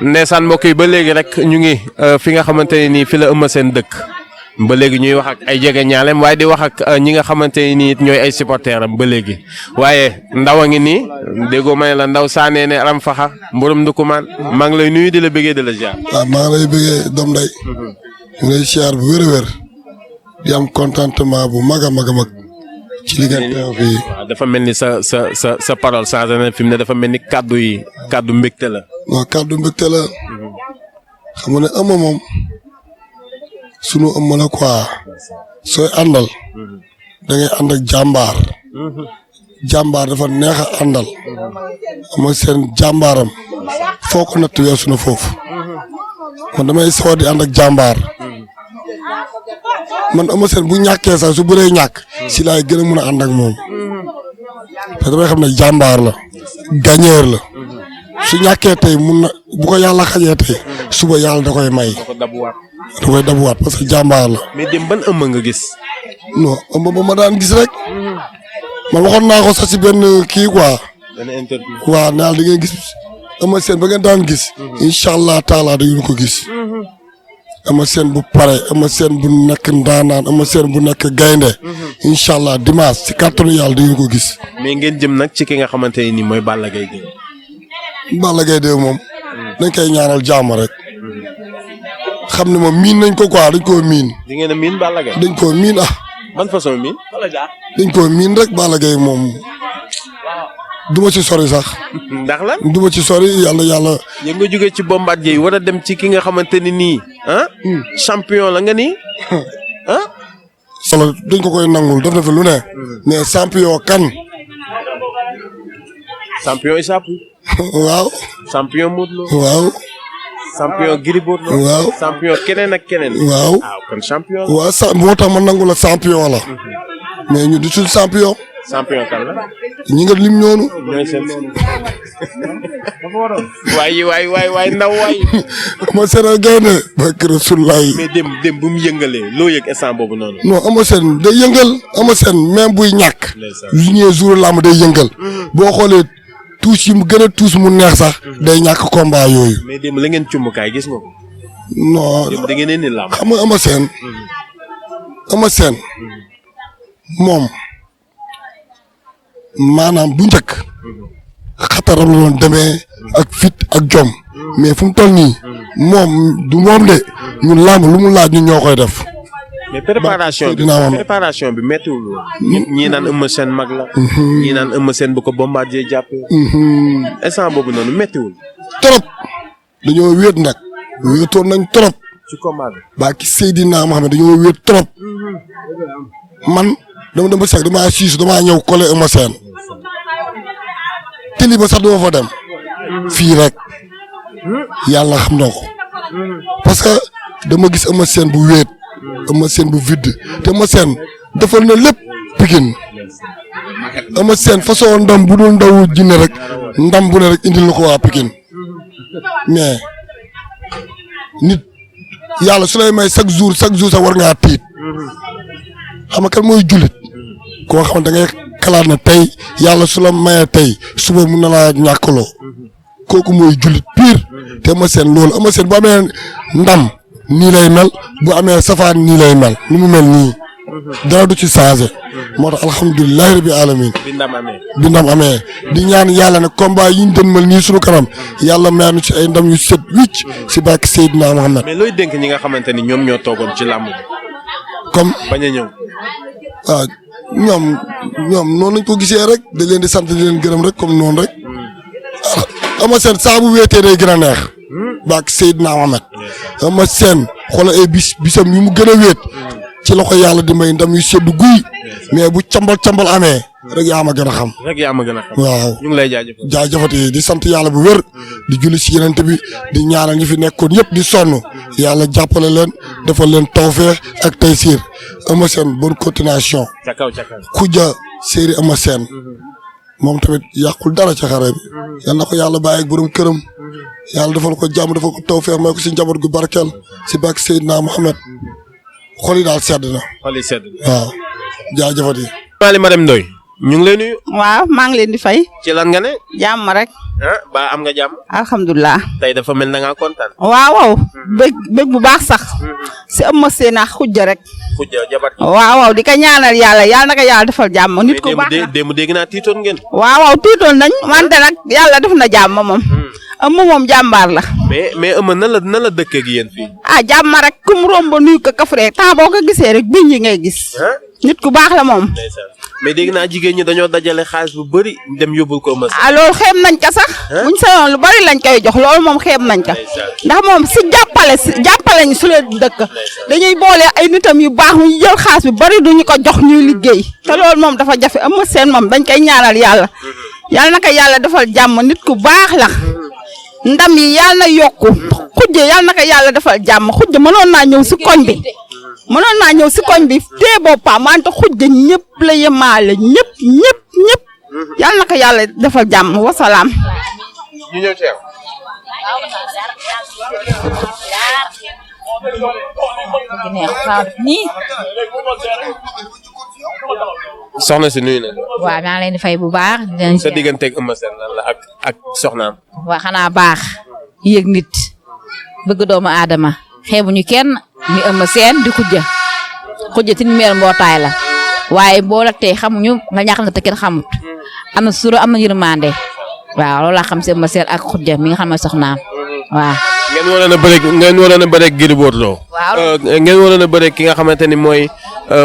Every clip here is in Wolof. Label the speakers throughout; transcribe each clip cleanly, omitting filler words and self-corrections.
Speaker 1: ndeysaan mbokk yi ba léegi rek ñu ngi fi nga xamante ne nii fi la Eumeu Sène dëkk ba léegi ñuy wax ak ay jege ñaaleem waaye di wax ak ñi nga xamante ne nii ñooy ay supporters am ba léegi waaye ndaw a ngi nii déggoo ma ne la ndaw saanee ne aram faxa mborom ndukumaan maa ngi lay nuyu di la bëggee di la ziar.
Speaker 2: waaw maa ngi lay bëggee doom nday ñu lay ziar bu wér a wér di am contentement bu mag a mag a mag ci li ngeen teew fii.
Speaker 1: waaw dafa mel ni sa parole changé na fi mu ne dafa mel ni kaddu mbégte la.
Speaker 2: non kaddu mbégte la xam nga ne Eumeu moom sunu Eumeu la quoi sooy àndal da ngay ànd ak jàmbaar jàmbaar dafa neex a àndal Eumeu Sène jàmbaaram foo ko natt weesu na foofu man damay sawar di ànd ak jàmbaar man Eumeu Sène bu ñàkkee sax su bëree ñàkk si laay gën a mën a ànd ak moom parce que damay xam ne jàmbaar la gagneur la su ñàkkee tey mun na bu ko yàlla xajee tey suba yàlla da koy may. da koy dabuwaat parce que jàmbaar la.
Speaker 1: mais dem ban Eumeu nga gis.
Speaker 2: non Eumeu ba ma daan gis rek man waxoon naa ko sax si benn kii quoi.
Speaker 1: benn interview.
Speaker 2: waaw naal di ngeen gis Eumeu Sène ba ngeen daan gis. incha allah taala da ngeen ko gis. Eumeu Sène bu pare Eumeu Sène bu nekk ndaanaan Eumeu Sène bu nekk gaynde incha allah dimanche si kàttanu yàlla da ngeen ko gis.
Speaker 1: mais ngeen jëm nag ci ki nga xamante ne nii mooy Balla Gaye 2.
Speaker 2: Balla Gaye 2 moom dañ koy ñaanal jàmm rek xam ne moom miin nañ ko quoi dañ koo miin.
Speaker 1: di ngeen a miin Balla Gaye.
Speaker 2: dañ koo miin
Speaker 1: ban façon miin.
Speaker 2: dañ koo miin rek Balla Gaye moom du ma ci sori sax.
Speaker 1: ndax lan
Speaker 2: du ma ci sori yàlla.
Speaker 1: ya nga jógee ci Bombardier yi war a dem ci ki nga xamante ni nii champion la nga nii
Speaker 2: solo dañ ko koy nangul def na fi lu ne. mais champion kan.
Speaker 1: champion Issa Pouye.
Speaker 2: waaw.
Speaker 1: champion Modou Lo.
Speaker 2: waaw.
Speaker 1: champion Gris Bordeaux.
Speaker 2: waaw.
Speaker 1: champion keneen ak keneen.
Speaker 2: waaw.
Speaker 1: kon champion la.
Speaker 2: waaw moo tax ma nangu la champion la. mais ñu du suñ champion.
Speaker 1: champion kan la.
Speaker 2: ñi nga lim ñoonu.
Speaker 1: ñooy seen. waay ndaw waay.
Speaker 2: Eumeu Sène a gaynde barke Rasulullaay.
Speaker 1: mais dem bu mu yëngalee loo yëg instant boobu noonu.
Speaker 2: non Eumeu Sène day yëngal Eumeu Sène même buy ñàkk. lu ñëwee jour làmb day yëngal. boo xoolee tuus yi mu gën a tuus mu neex sax. day ñàkk combat yooyu.
Speaker 1: mais dem la ngeen cumbukaay gis nga ko.
Speaker 2: non
Speaker 1: da ngeen ni làmb.
Speaker 2: xam nga Eumeu Sène moom maanaam bu njëkk xataram la doon demee ak fit ak jom mais fu mu toll nii moom du moom de ñun làmb lu mu laaj ñun ñoo koy def.
Speaker 1: mais préparation bi méttiwul woon. ñii naan Eumeu Sène mag la. ñii naan Eumeu Sène bu ko Bombardier jàppee. instant boobu noonu méttiwul.
Speaker 2: trop dañoo wéet nag wéetoon nañ trop.
Speaker 1: ci combat bi.
Speaker 2: baa ki Seydina Mohamed dañoo wéet trop. man dama dem ba sax damaa siisu damaa ñëw collé Eumeu Sène. tili ba sax dama fa dem. fii rek. yàlla xam na ko. parce que dama gis Eumeu Sène bu wéet. Eumeu Sène bu vide te Eumeu Sène defal na lépp Pikine. Eumeu Sène façon ndam bu dul ndawu jinne rek ndam bu ne rek indil na ko waa Pikine mais nit yàlla su lay may chaque jour sax war ngaa tiit xam nga kan mooy jullit koo xam ne da ngay xalaat ne tey yàlla su la mayee tey suba mun na laa ñàkkaloo kooku mooy jullit pire te Eumeu Sène loolu Eumeu Sène bu amee ndam nii lay mel bu amee safaan nii lay mel ni mu mel nii dara du ci changé moo tax alhamdulilah rabbi alamin bi ndam amee di ñaan yàlla ne combat yi ñu dënmal nii suñu kanam yàlla may nu ci ay ndam yu set wicc si bàkki Seydina Mohamed.
Speaker 1: mais looy dénk ñi nga xamante ni ñoom ñoo toogoon ci làmb
Speaker 2: comme
Speaker 1: bañ a ñëw.
Speaker 2: waaw ñoom noonu lañ ko gisee rek da leen di sant di leen gërëm rek comme noonu rek Eumeu Sène saa bu wéetee day gën a neex bàkki Seydina Mohamed Eumeu Sène xoolal ay bisam yu mu gën a wéet ci la ko yàlla di may ndam yu seddu guy mais bu cambal amee rek yaa ma gën a xam. waaw
Speaker 1: ñu ngi lay
Speaker 2: jaajëfati di sant yàlla bu wér di julli si yenente bi di ñaanal ñi fi nekkoon yëpp di sonn yàlla jàppale leen defal leen tawfeex ak taysiir Eumeu Sène bonne continuation.
Speaker 1: ca kaw
Speaker 2: Koudia séeri Eumeu Sène moom tamit yàqul dara ca xare bi yal na ko yàlla bàyyi ak borom këram yàlla defal ko jàmm defal ko tawfeex may ko si njaboot gu barkeel si bàkk Seydina Mohamed xol yi daal sedd na.
Speaker 1: xol yi sedd na
Speaker 2: waaw jaajëfati.
Speaker 1: Madame Ndoye ñu ngi lay nuyu.
Speaker 3: waaw maa ngi leen di fay.
Speaker 1: ci lan nga ne.
Speaker 3: jàmm rek.
Speaker 1: ba am nga jàmm.
Speaker 3: alhamdulilah.
Speaker 1: tey dafa mel na ngaa kontaan.
Speaker 3: waaw bëgg bu baax sax. si Eumeu Sène ak Khoudia rek.
Speaker 1: Khoudia jabar.
Speaker 3: waaw di ko ñaanal yàlla na ko yàlla defal jàmm. nit ku baax la
Speaker 1: démb dégg naa tiitoon ngeen.
Speaker 3: waaw tiitoon nañ wante nag yàlla def na jàmm moom. Eumeu moom jàmbaar la.
Speaker 1: mais Eumeu nan la dëkk ak yéen fii.
Speaker 3: jàmm rek kum romb nuyu ko kafre temps boo ko gisee rek biñ yi ngay gis. nit ku baax la moom.
Speaker 1: mais dégg naa jigéen ñi dañoo dajale xaalis bu bëri dem yóbbul ko Eumeu Sène.
Speaker 3: loolu xeeb nañ ko sax. buñ sañoon lu bari lañ koy jox loolu moom xeeb nañ ko. ndax moom si jàppale ñu su leen dëkk. dañuy boole ay nitam yu baax ñu jël xaalis bi bari duñu ko jox ñuy liggéey. te loolu moom dafa jafe Eumeu Sène moom dañ koy ñaanal yàlla. yàlla na ko yàlla defal jàmm nit ku baax la. ndam yi yàlla na yokku. Khoudia yàlla na ko yàlla defal jàmm Khoudia mënoon naa ñëw si koñ bi. mënoon naa ñëw si koñ bi tee boppam wante Khoudia ñëpp la yemaale ñëpp. yàlla na ko yàlla defal jàmm wasalaam.
Speaker 1: ñu ñëw ci yow. soxna si nuyu na.
Speaker 4: waaw maa ngi leen di fay bu baax.
Speaker 1: sa digganteeg Eumeu Sène lan la ak soxnaam.
Speaker 4: waaw xanaa baax yëg nit bëgg doomu aadama xeebuñu kenn ni Eumeu Sène di Khoudia tin meer mbootaay la waaye boo la tey xamuñu nga ñàkk nga te kenn xamut am na suro am na yërmande waaw loolu laa xam si Eumeu Sène ak Khoudia mi nga xam ne soxnaam waaw.
Speaker 1: ngeen waroon a bëreeg Gris Bordeaux.
Speaker 4: waaw
Speaker 1: ngeen waroon a bëreeg ki nga xamante ni mooy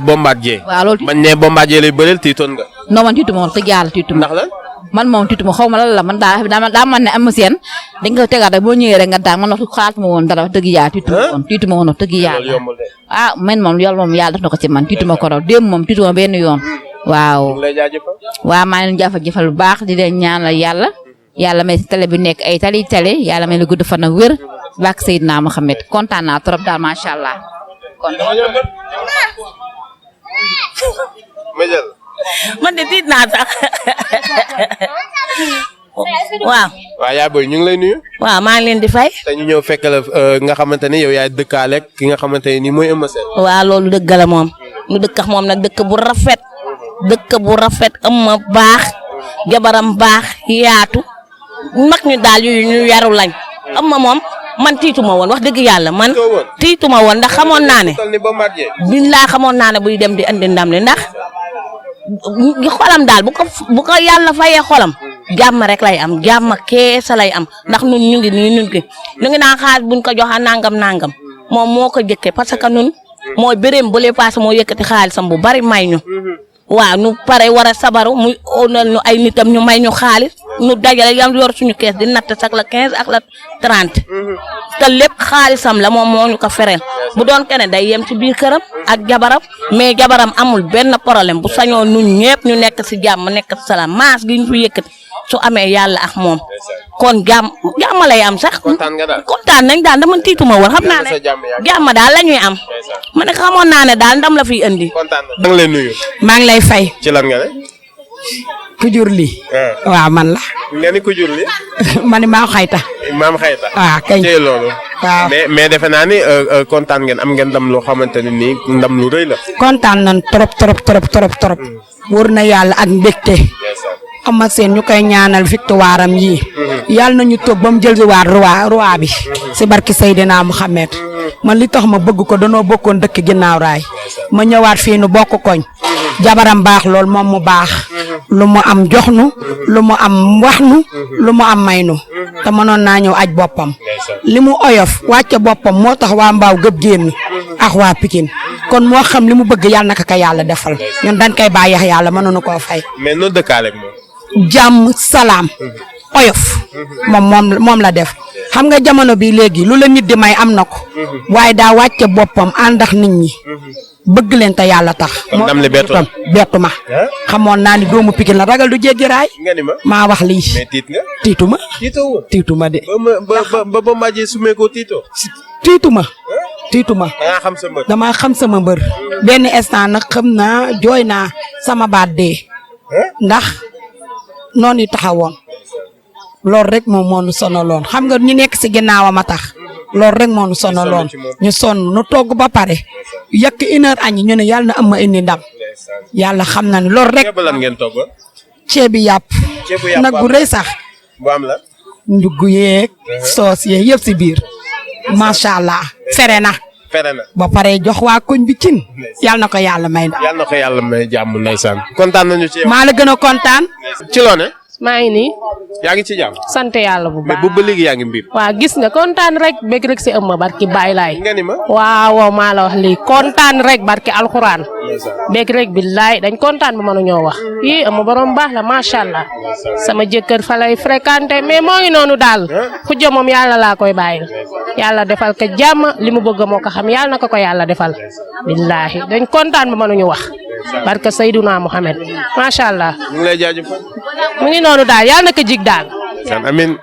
Speaker 1: Bombardier.
Speaker 4: waaw loolu
Speaker 1: bañ ne Bombardier lay bëreel tiitoon nga.
Speaker 4: non man tiitu ma woon dëgg yàlla tiitu ma.
Speaker 1: ndax lan.
Speaker 4: man moom tiitu ma xaw ma lan la man daa man ne Eumeu Sène dañ ko tegaat rek boo ñëwee rek nga daal man wax xalaat ma woon dara wax dëgg yàlla tiitu ma woon wax dëgg yàlla. man moom yàlla def na ko ci man tiitu ma ko raw démb moom tiitu ma benn yoon. waaw waaw maa ngi leen jaajëfal bu baax di leen ñaanal yàlla may si télé bi nekk ay télé yàlla may la gudd fan ak wér bak Seydina Mohamed kontaan naa trop daal macha allah.
Speaker 5: man de tiit naa sax waaw.
Speaker 1: waaw yaa booy ñu ngi lay nuyu.
Speaker 5: waaw maa ngi leen di fay.
Speaker 1: te ñu ñëw fekk la nga xamante ni yow yaay dëkkaaleeg ki nga xamante ni mooy Eumeu Sène.
Speaker 5: waaw loolu dëgg la moom. ñu dëkk ak moom nag dëkk bu rafet. Eumeu baax. jabaram baax yaatu. mag ñu daal ñu yaru lañ. Eumeu moom man tiituma woon wax dëgg yàlla man. tiituma woon ndax xamoon naa ne. billaay xamoon naa ne buy dem di andi ndam li ndax. xolam daal bu ko yàlla fayee xolam. jàmm rek lay am jàmm keesa lay am ndax ñun ñu ngi nii ñu ngi naan xaalis buñ ko joxa nangam moom moo ko jëkkee parce que ñun mooy béréem bu lee paase moo yëkkati xaalisam bu bari may ñu. waaw ñu pare war a sabaru muy onal ñu ay nitam ñu may ñu xaalis ñu dajale yam yor suñu kees di natt sax la 15 ak la 30. te lépp xaalisam la moom moo ñu ko fereel bu doon keneen day yem ci biir këram ak jabaram mais jabaram amul benn problème bu sañoon ñun ñëpp ñu nekk si jàmm nekk si salaam maas gi ñu fi yëkkati su amee yàlla ak moom kon jàmm lay am sax. kontaan nañ daal dama tiituma woon xam naa ne jàmm daal la ñuy am ma ne xamoon naa ne daal ndam la fiy indi.
Speaker 1: maa ngi lay nuyu.
Speaker 6: maa ngi lay fay.
Speaker 1: ci lan nga ne.
Speaker 6: ku jur lii. waaw man la.
Speaker 1: nga ni ku jur lii.
Speaker 6: ma ni maam xayta.
Speaker 1: maam xayta.
Speaker 6: waaw kañ
Speaker 1: tey loolu.
Speaker 6: waaw
Speaker 1: mais defe naa ni kontaan ngeen am ngeen ndam loo xamante ne nii ndam lu rëy la.
Speaker 6: kontaan nañ trop. wóor na yàlla ak mbégte. Eumeu Sène ñu koy ñaanal victoire am yii. yàlla nañu toog ba mu jël si waat roi bi. si barki Seydina Mohamed. man li tax ma bëgg ko danoo bokkoon dëkk ginnaaw raay. ma ñëwaat fii nu bokk koñ. jabaram baax lool moom mu baax. lu mu am jox nu. lu mu am wax nu. lu mu am may nu. te mënoon naa ñëw aj boppam. li mu oyof wàcce boppam moo tax waa Mbaaw gëpp génn. ak waa Pikine kon moo xam li mu bëgg yàlla naka ka yàlla defal. ñun dañ koy bàyyi yàlla mënuñu koo fay.
Speaker 1: mais noo dëkkaaleeg moom.
Speaker 6: jàmm salaam. oyof. moom la def. xam nga jamono bi léegi lu la nit di may am na ko. waaye daa wàcce boppam ànd ak nit ñi. bëgg leen te yàlla tax.
Speaker 1: kon ndam li
Speaker 6: bettu ma. xamoon naa ni doomu Pikine la ragal du jéggi raay. maa wax lii.
Speaker 1: mais tiit nga.
Speaker 6: tiitu ma de.
Speaker 1: ba Mbadji sumee ko tiitoo.
Speaker 6: tiitu ma.
Speaker 1: damaa xam sama mbër.
Speaker 6: benn instant nag xam naa jooy naa sama baat dee. ndax noonu yi taxawoon. loolu rek moom moo nu sonaloon xam nga ñu nekk si ginnaawam a tax. loolu rek moo nu sonaloon ñu sonn nu togg ba pare. yàq 1 heure añ ñu ne yàlla na am ma indi ndam. yàlla xam na ne loolu rek
Speaker 1: ceeb lan ngeen toggoon.
Speaker 6: ceebi yàpp
Speaker 1: ceebu yàpp
Speaker 6: nag bu rëy sax
Speaker 1: bu am la.
Speaker 6: njugg yeeg soos yeeg yëpp si biir macha allah fere na
Speaker 1: fere na.
Speaker 6: ba pare jox waa koñ bi cin yàlla na ko yàlla may ndax
Speaker 1: yàlla na ko yàlla may jàmm ndeysaan. kontaan nañu ci yow.
Speaker 6: maa la gën a kontaan
Speaker 1: ci loone
Speaker 7: maa ngi nii
Speaker 1: yaa ngi ci jàmm.
Speaker 7: sant yàlla bu
Speaker 1: mais
Speaker 7: baax
Speaker 1: bu ba léegi yaa ngi mbir.
Speaker 7: waa gis nga kontaan rek bëgg rek si ëmma barki Baay Laay
Speaker 1: nga ni ma.
Speaker 7: waaw maa la wax lii kontaan rek barki alxuraan bëgg rek billaay dañ kontaan bu mënuñoo wax yii ëmma borom baax la macha allah sama jëkkër fa lay fréquenté mais moo ngi noonu daal xujja moom yàlla laa koy bàyyi yàlla defal ko jàmm li mu bëgg moo ko xam yàlla na ko yàlla defal billaahi dañ kontaan bu mënuñu wax barke Seydina Muhammad macha allah
Speaker 1: ñu ngi lay jaajëfal.
Speaker 7: mu ngi noonu daal yàlla na ko jig daal.
Speaker 1: amiin.